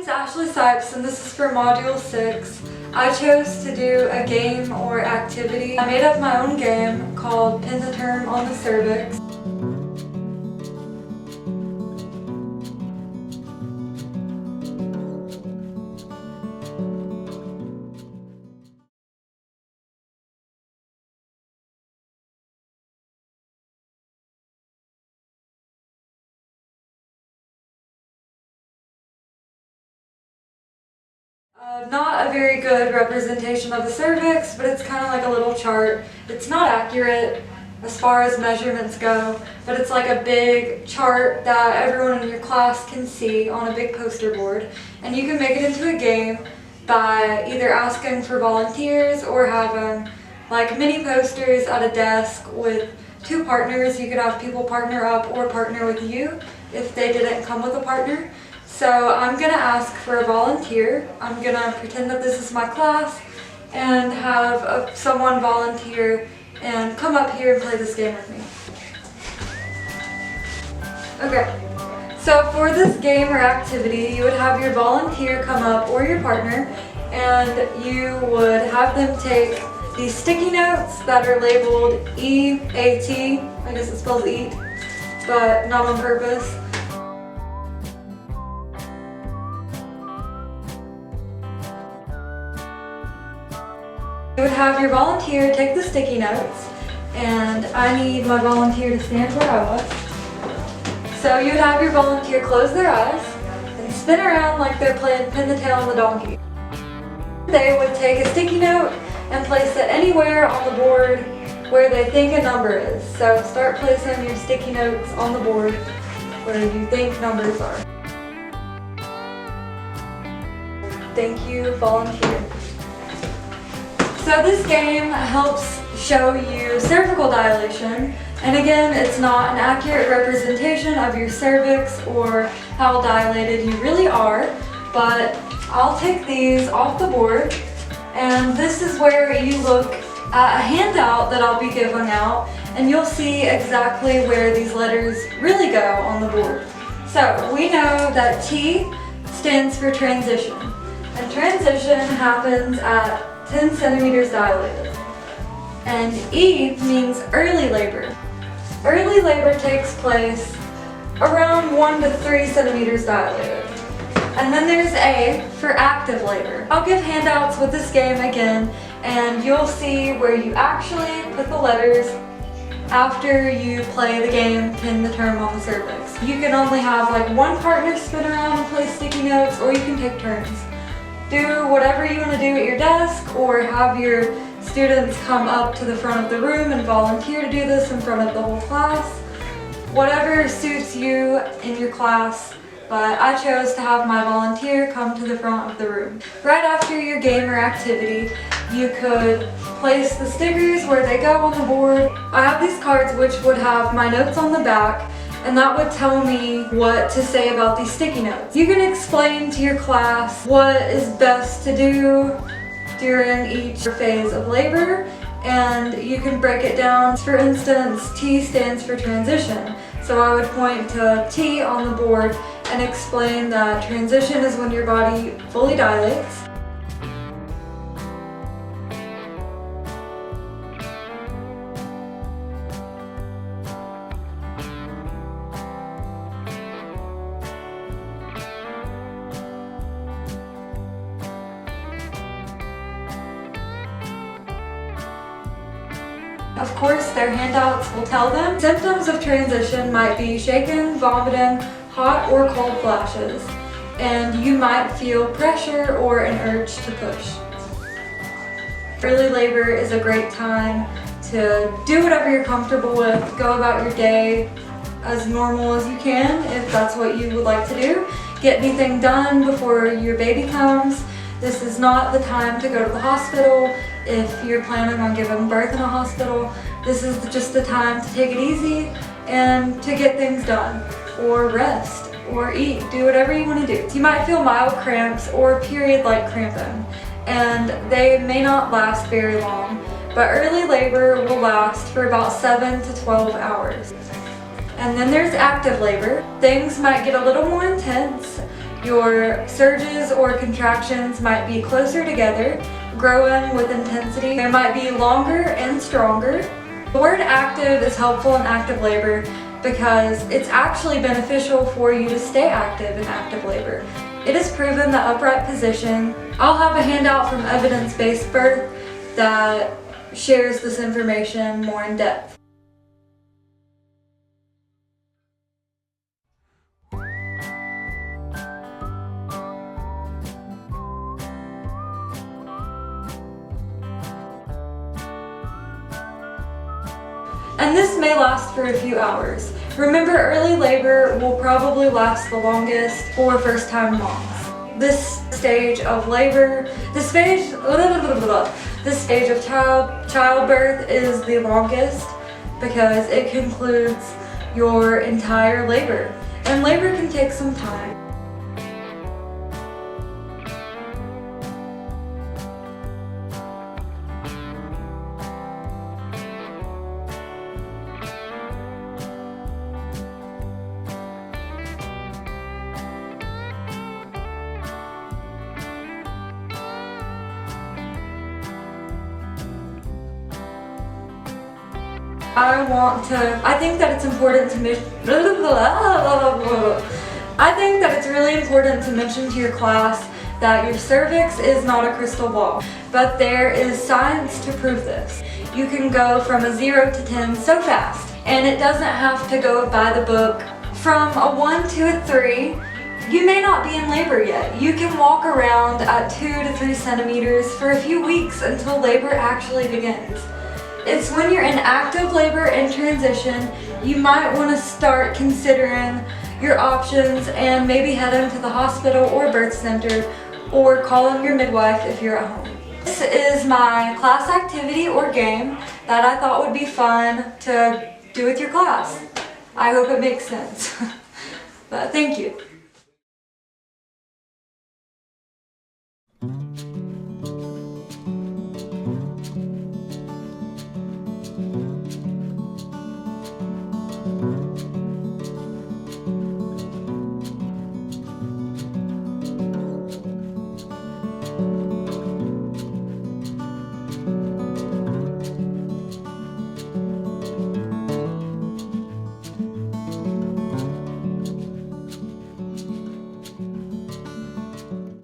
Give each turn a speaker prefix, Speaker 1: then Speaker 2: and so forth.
Speaker 1: My name is Ashley Sipes and this is for Module 6. I chose to do a game or activity. I made up my own game called Pin the Term on the Cervix. Not a very good representation of the cervix, but it's kind of like a little chart. It's not accurate as far as measurements go, but it's like a big chart that everyone in your class can see on a big poster board. And you can make it into a game by either asking for volunteers or having like mini posters at a desk with two partners. You could have people partner up or partner with you if they didn't come with a partner. So I'm going to ask for a volunteer. I'm going to pretend that this is my class and have someone volunteer and come up here and play this game with me. Okay, so for this game or activity, you would have your volunteer come up or your partner, and you would have them take these sticky notes that are labeled EAT. I guess it spells eat, but not on purpose. You would have your volunteer take the sticky notes, and I need my volunteer to stand where I was. So you would have your volunteer close their eyes and spin around like they're playing Pin the Tail on the Donkey. They would take a sticky note and place it anywhere on the board where they think a number is. So start placing your sticky notes on the board where you think numbers are. Thank you, volunteer. So this game helps show you cervical dilation, and again, it's not an accurate representation of your cervix or how dilated you really are, but I'll take these off the board, and this is where you look at a handout that I'll be giving out, and you'll see exactly where these letters really go on the board. So we know that T stands for transition, and transition happens at 10 centimeters dilated. And E means early labor. Early labor takes place around 1 to 3 centimeters dilated. And then there's A for active labor. I'll give handouts with this game again, and you'll see where you actually put the letters after you play the game Pin the Term on the Cervix. You can only have like one partner spin around and play sticky notes, or you can take turns. Do whatever you want to do at your desk, or have your students come up to the front of the room and volunteer to do this in front of the whole class. Whatever suits you in your class, but I chose to have my volunteer come to the front of the room. Right after your game or activity, you could place the stickers where they go on the board. I have these cards which would have my notes on the back, and that would tell me what to say about these sticky notes. You can explain to your class what is best to do during each phase of labor, and you can break it down. For instance, T stands for transition. So I would point to T on the board and explain that transition is when your body fully dilates. Of course, their handouts will tell them. Symptoms of transition might be shaking, vomiting, hot or cold flashes, and you might feel pressure or an urge to push. Early labor is a great time to do whatever you're comfortable with. Go about your day as normal as you can if that's what you would like to do. Get anything done before your baby comes. This is not the time to go to the hospital if you're planning on giving birth in a hospital. This is just the time to take it easy and to get things done, or rest, or eat. Do whatever you want to do. You might feel mild cramps or period-like cramping, and they may not last very long, but early labor will last for about 7 to 12 hours. And then there's active labor. Things might get a little more intense. Your surges or contractions might be closer together, growing with intensity. They might be longer and stronger. The word active is helpful in active labor because it's actually beneficial for you to stay active in active labor. It is proven the upright position. I'll have a handout from Evidence-Based Birth that shares this information more in depth. And this may last for a few hours. Remember, early labor will probably last the longest for first-time moms. This stage of labor, this stage of childbirth is the longest because it concludes your entire labor. And labor can take some time. I think that it's important to I think that it's really important to mention to your class that your cervix is not a crystal ball, but there is science to prove this. You can go from a 0 to 10 so fast, and it doesn't have to go by the book. From a 1 to a 3, you may not be in labor yet. You can walk around at 2 to 3 centimeters for a few weeks until labor actually begins. It's when you're in active labor and transition, you might want to start considering your options and maybe heading to the hospital or birth center or calling your midwife if you're at home. This is my class activity or game that I thought would be fun to do with your class. I hope it makes sense. But thank you.